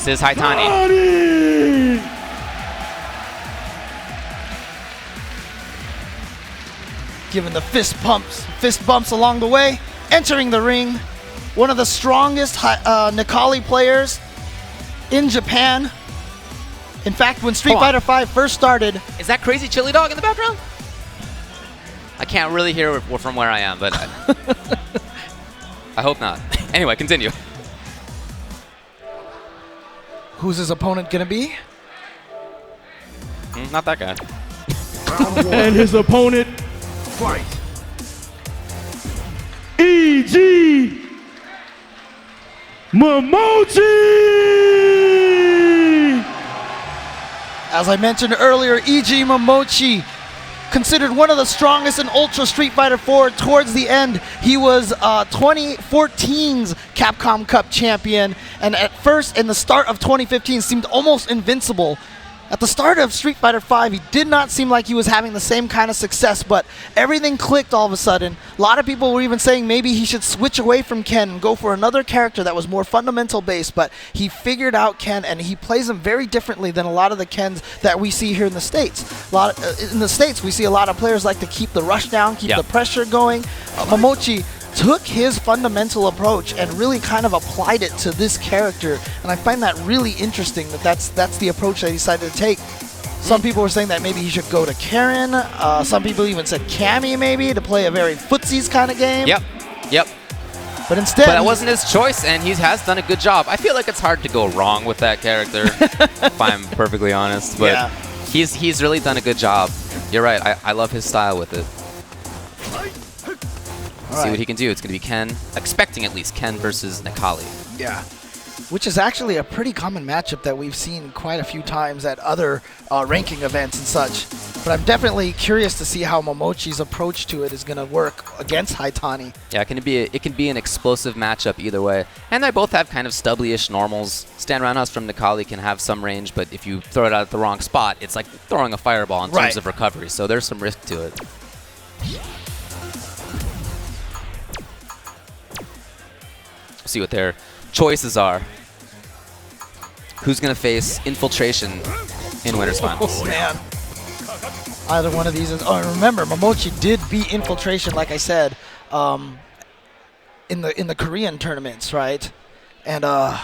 This is Haitani. Giving the fist bumps along the way. Entering the ring, one of the strongest Nikali players in Japan. In fact, when Street Fighter V first started... Is that Crazy Chili Dog in the background? I can't really hear from where I am, but I hope not. Anyway, continue. Who's his opponent going to be? Not that guy. And his opponent, fight. E.G. Momochi! As I mentioned earlier, E.G. Momochi, considered one of the strongest in Ultra Street Fighter 4 towards the end. He was 2014's Capcom Cup champion, and at first, in the start of 2015, seemed almost invincible. At the start of Street Fighter V, he did not seem like he was having the same kind of success, but everything clicked all of a sudden. A lot of people were even saying maybe he should switch away from Ken and go for another character that was more fundamental based, but he figured out Ken, and he plays him very differently than a lot of the Kens that we see here in the States. In the States, we see a lot of players like to keep the rush down, keep the pressure going. Momochi took his fundamental approach and really kind of applied it to this character, and I find that really interesting that that's the approach that he decided to take. Some people were saying that maybe he should go to Karen. Some people even said Cammy maybe to play a very footsies kind of game. Yep. But instead, that wasn't his choice, and he has done a good job. I feel like it's hard to go wrong with that character, if I'm perfectly honest. But he's really done a good job. You're right. I love his style with it. See what he can do. It's going to be Ken, expecting at least Ken versus Nikali. Yeah. Which is actually a pretty common matchup that we've seen quite a few times at other ranking events and such. But I'm definitely curious to see how Momochi's approach to it is going to work against Haitani. Yeah, it can be an explosive matchup either way. And they both have kind of stubbly-ish normals. Stand roundhouse from Nikali can have some range, but if you throw it out at the wrong spot, it's like throwing a fireball in terms of recovery. So there's some risk to it. See what their choices are. Who's going to face Infiltration in Winners Finals? Oh, man. Either one of these is... Oh, remember, Momochi did beat Infiltration, like I said, in the Korean tournaments, right? And I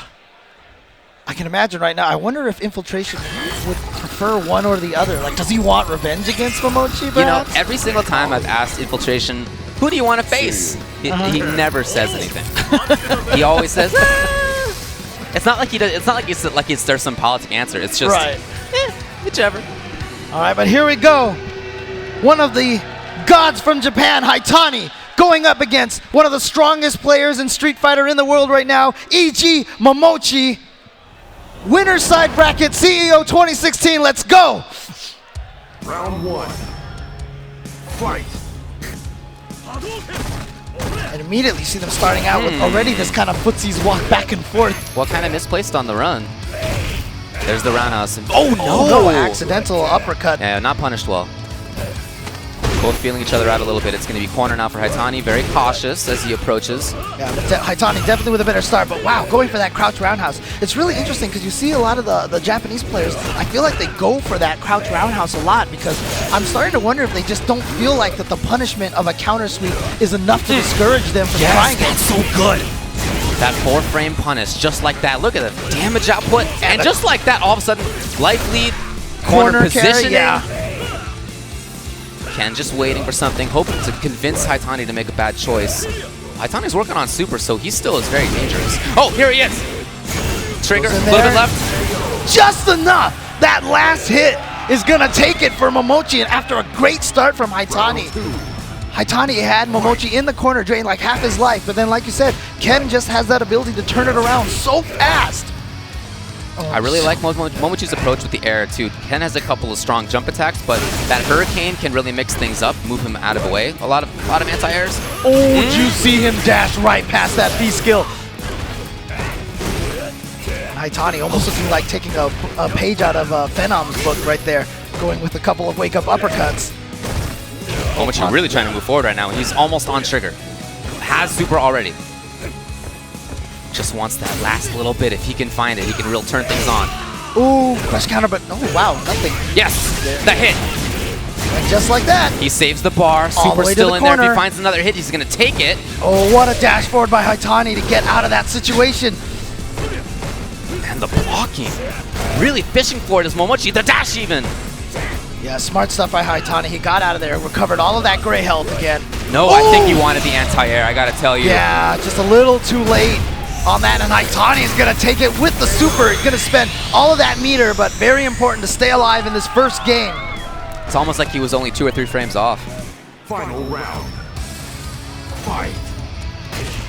can imagine right now, I wonder if Infiltration would prefer one or the other. Like, does he want revenge against Momochi, perhaps? You know, every single time I've asked Infiltration, who do you want to face? He never says anything. He always says, It's not like he does. It's not like there's some politic answer. It's just whichever. All right, but here we go. One of the gods from Japan, Haitani, going up against one of the strongest players in Street Fighter in the world right now, E.G. Momochi. Winner's side bracket, CEO 2016. Let's go. Round one. Fight. And immediately see them starting out with already this kind of footsies walk back and forth. Well, kind of misplaced on the run. There's the roundhouse. Oh, no! Accidental uppercut. Yeah, not punished well. Both feeling each other out a little bit. It's going to be corner now for Haitani. Very cautious as he approaches. Yeah, Haitani definitely with a better start, but wow, going for that crouch roundhouse. It's really interesting because you see a lot of the Japanese players, I feel like they go for that crouch roundhouse a lot because I'm starting to wonder if they just don't feel like that the punishment of a counter sweep is enough to discourage them from trying it. That's so good. That 4-frame punish, just like that. Look at the damage output. And just like that, all of a sudden, life lead, corner positioning. Ken just waiting for something, hoping to convince Haitani to make a bad choice. Haitani's working on super, so he still is very dangerous. Oh, here he is! Trigger, a little bit left. Just enough! That last hit is gonna take it for Momochi, and after a great start from Haitani. Haitani had Momochi in the corner, drained like half his life, but then like you said, Ken just has that ability to turn it around so fast. I really like Momochi's approach with the air too. Ken has a couple of strong jump attacks, but that Hurricane can really mix things up, move him out of the way. A lot of anti-airs. Oh, did you see him dash right past that B skill? Haitani almost looking like taking a page out of Phenom's book right there, going with a couple of wake-up uppercuts. Momochi really trying to move forward right now, and he's almost on trigger. Has super already. Just wants that last little bit. If he can find it, he can really turn things on. Ooh, crush counter, but oh wow, nothing. Yes, the hit. And just like that. He saves the bar. All Super the way to still the in there. If corner. he finds another hit, he's going to take it. Oh, what a dash forward by Haitani to get out of that situation. And the blocking. Really fishing for it is Momochi. The dash even. Yeah, smart stuff by Haitani. He got out of there, recovered all of that gray health again. No, I think he wanted the anti-air, I got to tell you. Yeah, just a little too late on that, and Haitani is going to take it with the super. He's going to spend all of that meter, but very important to stay alive in this first game. It's almost like he was only 2 or 3 frames off. Final round. Fight.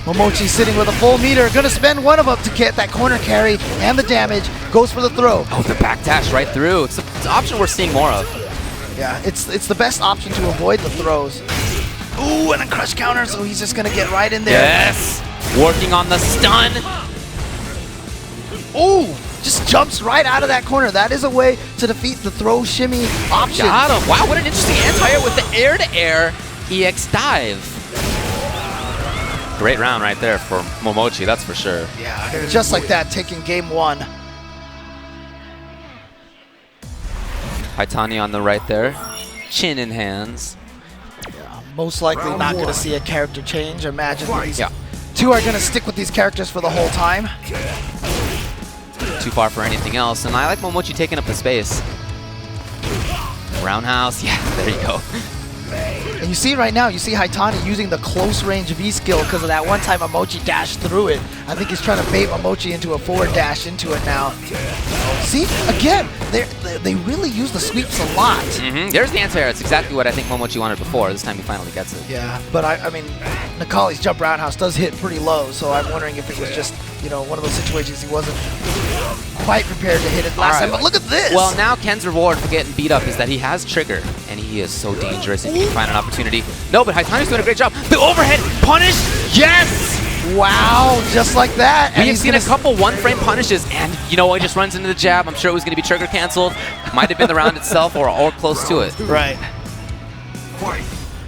Momochi sitting with a full meter, going to spend one of them to get that corner carry and the damage. Goes for the throw. Oh, the back dash right through. It's an option we're seeing more of. Yeah, it's the best option to avoid the throws. Ooh, and a crush counter, so he's just going to get right in there. Yes! Working on the stun. Ooh, just jumps right out of that corner. That is a way to defeat the throw shimmy option. Got him. Wow, what an interesting anti-air with the air-to-air EX dive. Great round right there for Momochi, that's for sure. Yeah, just like that, taking game 1. Haitani on the right there. Chin in hands. Most likely not going to see a character change. Imagine these Yeah. two are going to stick with these characters for the whole time. Too far for anything else, and I like Momochi taking up the space. Roundhouse, yeah, there you go. And you see right now, you see Haitani using the close range V skill because of that one time Momochi dashed through it. I think he's trying to bait Momochi into a forward dash into it now. See, again, they really use the sweeps a lot. There's the anti-air. It's exactly what I think Momochi wanted before. This time he finally gets it. Yeah, but I mean, Nakali's jump roundhouse does hit pretty low, so I'm wondering if it was just, you know, one of those situations he wasn't quite prepared to hit it last time. But look at this! Well, now Ken's reward for getting beat up is that he has trigger, and he is so dangerous if he can find an opportunity. No, but Haitani's doing a great job. The overhead punish! Yes! Wow, just like that. We have seen a couple one-frame punishes, and you know what? He just runs into the jab. I'm sure it was going to be trigger canceled. Might have been the round itself or close to it. Right.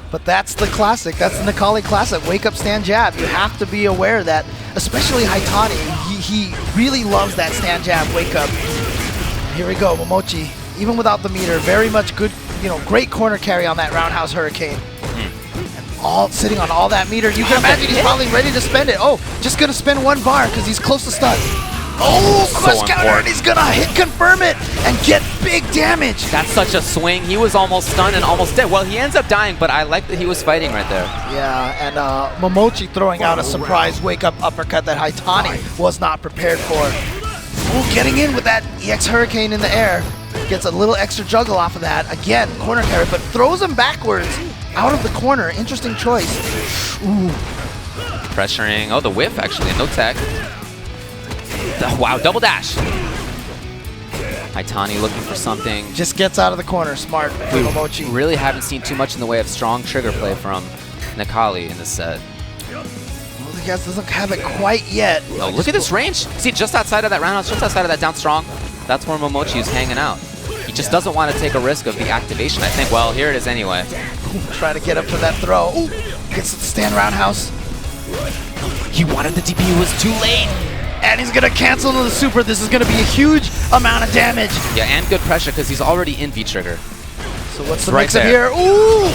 But that's the classic. That's the Nakali classic. Wake up, stand, jab. You have to be aware that, especially Haitani, he really loves that stand, jab, wake up. Here we go, Momochi. Even without the meter, very much good, you know, great corner carry on that roundhouse hurricane. All sitting on all that meter. You can imagine he's probably ready to spend it. Oh, just gonna spend 1 bar because he's close to stun. Oh, crush counter, and he's gonna hit confirm it and get big damage. That's such a swing. He was almost stunned and almost dead. Well, he ends up dying, but I like that he was fighting right there. Yeah, and Momochi throwing out a surprise wake-up uppercut that Haitani was not prepared for. Ooh, getting in with that EX Hurricane in the air. Gets a little extra juggle off of that. Again, corner carry, but throws him backwards out of the corner. Interesting choice. Ooh. Pressuring. Oh, the whiff, actually. No tech. Wow, double dash. Haitani looking for something. Just gets out of the corner. Smart for Momochi. Really haven't seen too much in the way of strong trigger play from Nakali in this set. Well, the guy doesn't have it quite yet. Oh, look at this range. See, just outside of that roundhouse, just outside of that down strong, that's where Momochi is hanging out. He just doesn't want to take a risk of the activation. I think, well, here it is anyway. Try to get up for that throw. Ooh, gets the stand roundhouse. He wanted the DP, it was too late. And he's going to cancel to the super. This is going to be a huge amount of damage. Yeah, and good pressure because he's already in V-trigger. So what's the mix-up here? Ooh!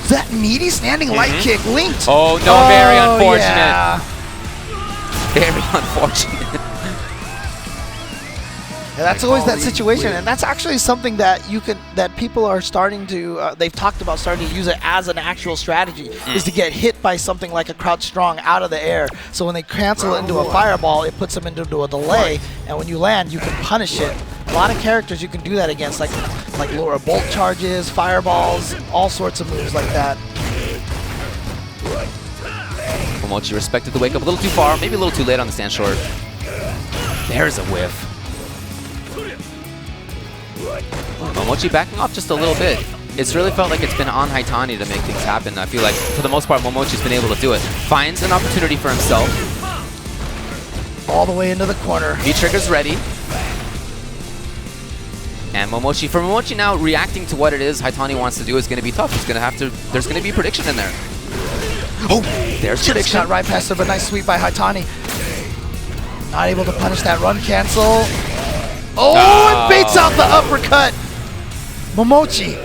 That meaty standing light kick linked. Oh, no, very unfortunate. Yeah. Very unfortunate. Yeah, that's always that situation, and that's actually something that that people are starting to, they've talked about starting to use it as an actual strategy, is to get hit by something like a crouch strong out of the air. So when they cancel it into a fireball, it puts them into a delay, and when you land, you can punish it. A lot of characters you can do that against, like Laura Bolt charges, fireballs, all sorts of moves like that. Momochi respected the wake up a little too far, maybe a little too late on the stand short. There's a whiff. Momochi backing off just a little bit. It's really felt like it's been on Haitani to make things happen. I feel like, for the most part, Momochi's been able to do it. Finds an opportunity for himself. All the way into the corner. V-trigger's ready. And for Momochi now, reacting to what it is Haitani wants to do is going to be tough. There's going to be prediction in there. Oh, there's prediction. Shot right past her, but nice sweep by Haitani. Not able to punish that run cancel. Oh, and baits out the uppercut. Momochi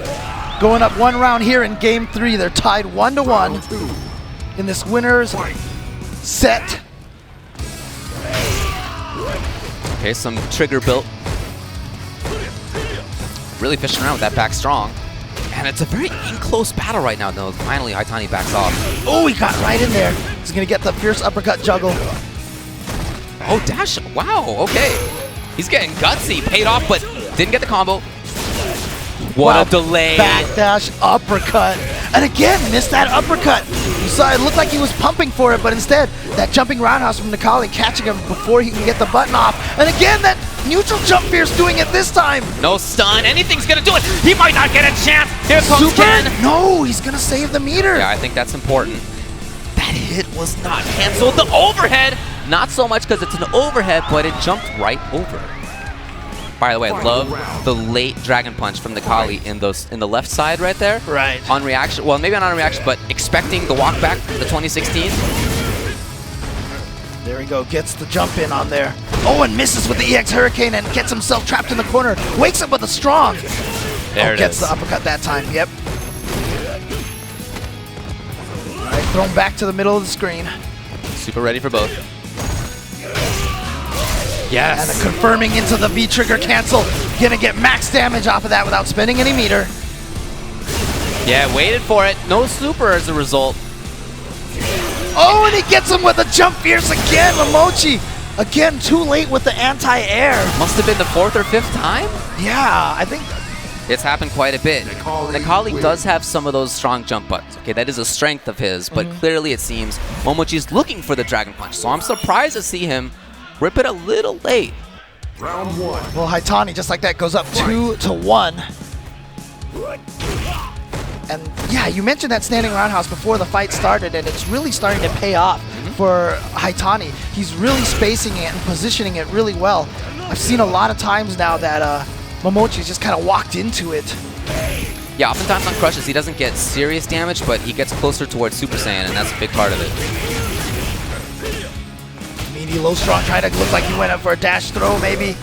going up 1 round here in game 3. They're tied 1-1 in this winner's set. Okay, some trigger built. Really fishing around with that back strong. And it's a very close battle right now, though. Finally, Haitani backs off. Oh, he got right in there. He's going to get the fierce uppercut juggle. Oh, dash. Wow, okay. He's getting gutsy. Paid off, but didn't get the combo. What a delay. Backdash uppercut. And again, missed that uppercut. You saw it looked like he was pumping for it, but instead, that jumping roundhouse from Nikali catching him before he can get the button off. And again, that neutral jump fierce doing it this time. No stun. Anything's going to do it. He might not get a chance. Here comes Ken. No, he's going to save the meter. Yeah, I think that's important. That hit was not canceled. The overhead. Not so much because it's an overhead, but it jumped right over. By the way, I love the late Dragon Punch from Nikali in the left side right there. Right. On reaction, well, maybe not on reaction, but expecting the walk back, the 2016. There he go, gets the jump in on there. Oh, and misses with the EX Hurricane and gets himself trapped in the corner. Wakes up with a strong. There it gets is. the uppercut that time, yep. All right, thrown back to the middle of the screen. Super ready for both. Yes. And a confirming into the V-trigger cancel. Gonna get max damage off of that without spending any meter. Yeah, waited for it. No super as a result. Oh, and he gets him with a jump fierce again. Momochi, again, too late with the anti-air. Must have been the 4th or 5th time? Yeah, I think. It's happened quite a bit. Nikali does have some of those strong jump butts. Okay, that is a strength of his, but clearly it seems Momochi's looking for the Dragon Punch. So I'm surprised to see him rip it a little late. Round 1. Well, Haitani, just like that, goes up 2-1. And yeah, you mentioned that standing roundhouse before the fight started, and it's really starting to pay off for Haitani. He's really spacing it and positioning it really well. I've seen a lot of times now that Momochi's just kind of walked into it. Yeah, oftentimes on crushes, he doesn't get serious damage, but he gets closer towards Super Saiyan, and that's a big part of it. Meaty low strong, trying to look like he went up for a dash throw, maybe.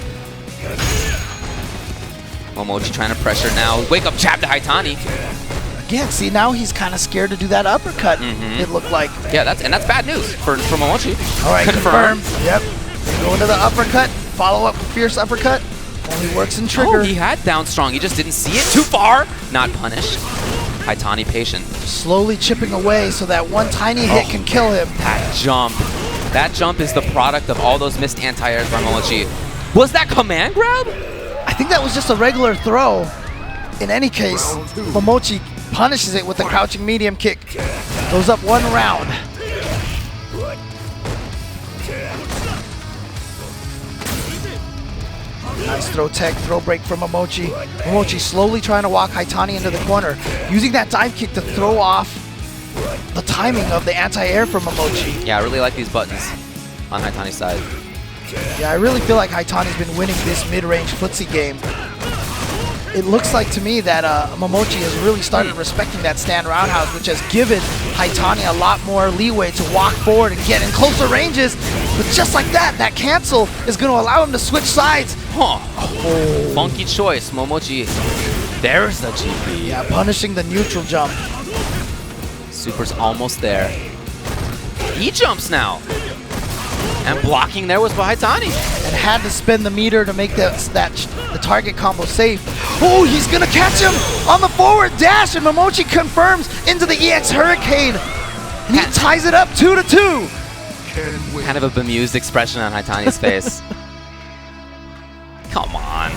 Momochi trying to pressure now. Wake up jab to Haitani. Again, see, now he's kind of scared to do that uppercut, it looked like. Yeah, that's bad news for Momochi. All right, confirmed. Yep. Go into the uppercut, follow up with fierce uppercut. Only works in trigger. Oh, he had down strong. He just didn't see it. Too far. Not punished. Haitani patient. Slowly chipping away so that one tiny hit can kill him. That jump. That jump is the product of all those missed anti-airs by Momochi. Was that command grab? I think that was just a regular throw. In any case, Momochi punishes it with the crouching medium kick. Goes up 1 round. Nice throw tech, throw break from Momochi. Momochi slowly trying to walk Haitani into the corner, using that dive kick to throw off the timing of the anti-air from Momochi. Yeah, I really like these buttons on Haitani's side. Yeah, I really feel like Haitani's been winning this mid-range footsie game. It looks like to me that Momochi has really started respecting that stand roundhouse, which has given Haitani a lot more leeway to walk forward and get in closer ranges. But just like that, that cancel is going to allow him to switch sides. Huh. Oh. Funky choice, Momochi. There's the GP. Yeah, punishing the neutral jump. Super's almost there. He jumps now. And blocking there was by Haitani. And had to spend the meter to make the target combo safe. Oh, he's going to catch him on the forward dash, and Momochi confirms into the EX Hurricane. And he ties it up 2-2. Kind of a bemused expression on Haitani's face. Come on.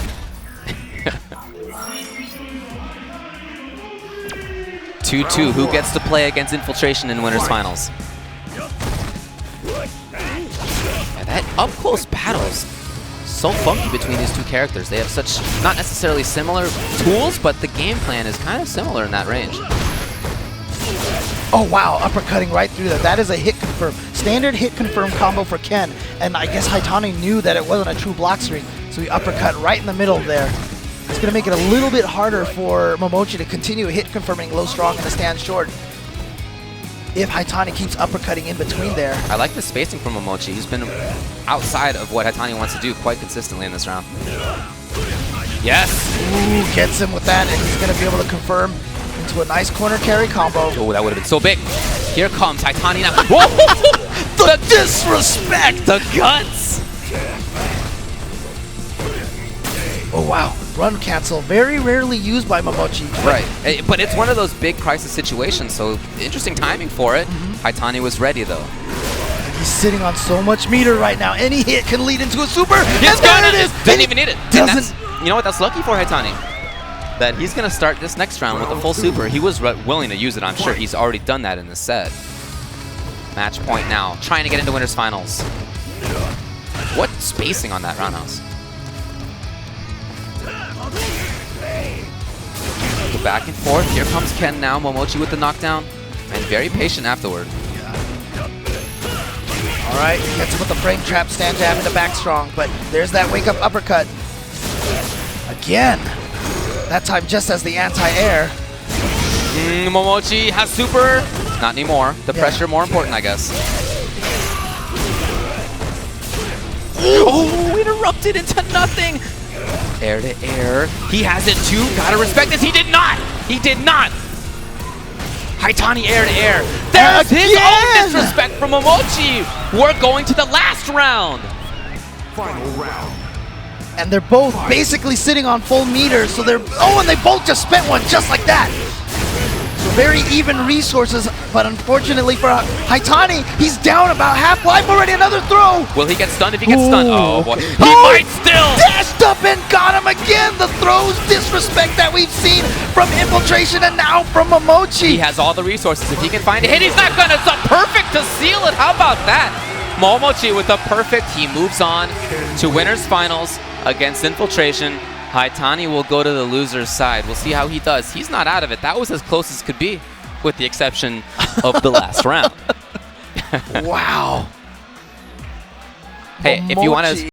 Two. Who gets to play against Infiltration in Winners Finals? Yeah, that up-close battles so funky between these two characters. They have such, not necessarily similar tools, but the game plan is kind of similar in that range. Oh wow, uppercutting right through that. That is a hit confirm. Standard hit confirm combo for Ken. And I guess Haitani knew that it wasn't a true block screen, so he uppercut right in the middle there. It's going to make it a little bit harder for Momochi to continue hit confirming low strong in the stand short. if Haitani keeps uppercutting in between there. I like the spacing from Momochi. He's been outside of what Haitani wants to do quite consistently in this round. Yes! Ooh, gets him with that, and he's going to be able to confirm into a nice corner carry combo. Oh, that would have been so big. Here comes Haitani now. Whoa! The disrespect! The guts! Oh, wow. Run cancel. Very rarely used by Momochi. Right. But it's one of those big crisis situations, so interesting timing for it. Haitani was ready, though. He's sitting on so much meter right now. Any hit can lead into a super. He's and there it is. Didn't even need it. Doesn't. You know what? That's lucky for Haitani. That he's going to start this next round with a full super. He was willing to use it. I'm sure he's already done that in this set. Match point now. Trying to get into winners finals. What spacing on that roundhouse? Go back and forth. Here comes Ken now. Momochi with the knockdown. And very patient afterward. All right, gets him with the frame trap, stand jab into back strong, but there's that wake up uppercut. Again, that time just as the anti-air. Momochi has super. Not anymore. The pressure more important, I guess. Oh, interrupted into nothing. Air to air. He has it too. Gotta respect this. He did not. He did not. Haitani air to air. There's his own disrespect from Momochi. We're going to the last round. Final round. And they're both basically sitting on full meters, so they're, oh, and they both just spent one just like that. So very even resources, but unfortunately for Haitani, he's down about half life already. Another throw. Will he get stunned if he gets stunned? Oh boy, he might still. Dashed up and got him again. The throws disrespect that we've seen from Infiltration and now from Momochi. He has all the resources. If he can find a hit, he's not gonna. It's a perfect to seal it. How about that? Momochi with the perfect. He moves on to winners finals against Infiltration. Haitani will go to the loser's side. We'll see how he does. He's not out of it. That was as close as could be, with the exception of the last round. Wow. Hey, if you want to